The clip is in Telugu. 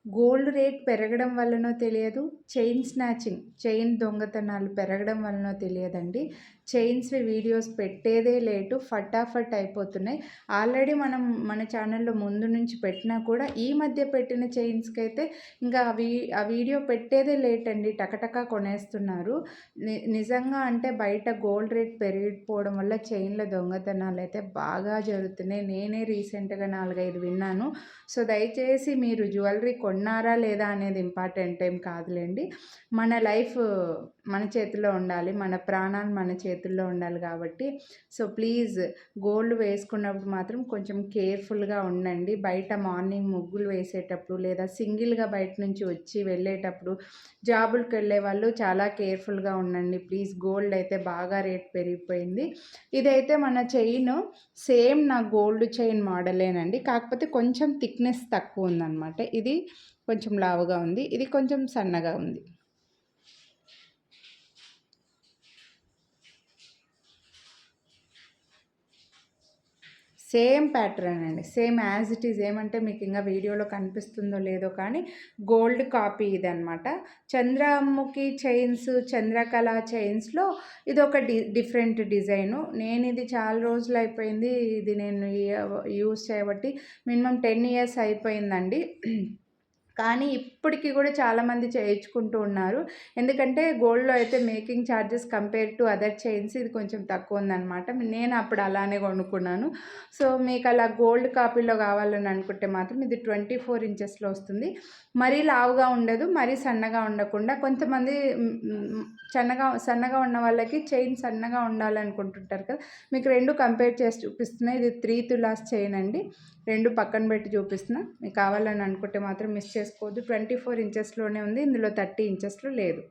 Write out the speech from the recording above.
గోల్డ్ రేట్ పెరగడం వల్లనో తెలియదు, చైన్ దొంగతనాలు పెరగడం వల్లనో తెలియదండి. చైన్స్‌వి వీడియోస్ పెట్టేదే లేటు, ఫటాఫట్ అయిపోతున్నాయి. ఆల్రెడీ మనం మన ఛానల్‌లో ముందు నుంచి పెట్టినా కూడా ఈ మధ్య పెట్టిన చైన్స్‌కైతే ఇంకా ఆ వీడియో పెట్టేదే లేట్ అండి. టకటకా కొనేస్తున్నారు. నిజంగా అంటే బయట గోల్డ్ రేట్ పెరిగిపోవడం వల్ల చైన్‌ల దొంగతనాలైతే బాగా జరుగుతున్నాయి. నేనే రీసెంట్‌గా 4, 5 విన్నాను. సో, దయచేసి మీరు జ్యువెలరీ కొన్నారా లేదా అనేది ఇంపార్టెంట్ ఏం కాదులెండి. మన లైఫ్ మన చేతుల్లో ఉండాలి. మన ప్రాణాలు మన చేతుల్లో ఉండాలి కాబట్టి సో, ప్లీజ్ గోల్డ్ వేసుకున్నప్పుడు మాత్రం కొంచెం కేర్‌ఫుల్‌గా ఉండండి. బయట మార్నింగ్ ముగ్గులు వేసేటప్పుడు లేదా సింగిల్‌గా బయట నుంచి వచ్చి వెళ్ళేటప్పుడు జాబులకెళ్ళే వాళ్ళు చాలా కేర్‌ఫుల్‌గా ఉండండి. ప్లీజ్ గోల్డ్ అయితే బాగా రేట్ పెరిగిపోయింది. ఇదైతే మన చైను సేమ్ నా గోల్డ్ చైన్ మోడలేనండి. కాకపోతే కొంచెం థిక్‌నెస్ తక్కువ ఉందనమాట. ఇది కొంచెం లావుగా ఉంది. ఇది కొంచెం సన్నగా ఉంది. సేమ్ ప్యాటర్న్ అండి. Same as it is. ఏమంటే మీకు ఇంకా వీడియోలో కనిపిస్తుందో లేదో కానీ గోల్డ్ కాపీ ఇదనమాట. చంద్రముఖి చైన్స్, చంద్రకళ చైన్స్‌లో ఇదొక డిఫరెంట్ డిజైను. నేను ఇది చాలా రోజులు అయిపోయింది. ఇది నేను యూజ్ చేయబట్టి మినిమమ్ 10 ఇయర్స్ అయిపోయిందండి. కానీ ఇప్పటికి కూడా చాలామంది చేయించుకుంటూ ఉన్నారు. ఎందుకంటే గోల్డ్‌లో అయితే making charges compare to other chains ఇది కొంచెం తక్కువ ఉందనమాట. నేను అప్పుడు అలానే కొనుక్కున్నాను. సో, మీకు అలా గోల్డ్ కాపీలో కావాలని అనుకుంటే మాత్రం ఇది 24 ఇంచెస్‌లో వస్తుంది. మరీ లావుగా ఉండదు, మరీ సన్నగా ఉండకుండా కొంతమంది సన్నగా ఉన్న వాళ్ళకి చైన్ సన్నగా ఉండాలనుకుంటుంటారు కదా! మీకు 2 కంపేర్ చేసి చూపిస్తున్నా. ఇది 3 తులాస్ చైన్ అండి. 2 పక్కన పెట్టి చూపిస్తున్నా. మీకు కావాలని అనుకుంటే మాత్రం మిస్ చేసుకోవద్దు. 24 ఇంచెస్‌లోనే ఉంది. ఇందులో 30 ఇంచెస్‌లో లేదు.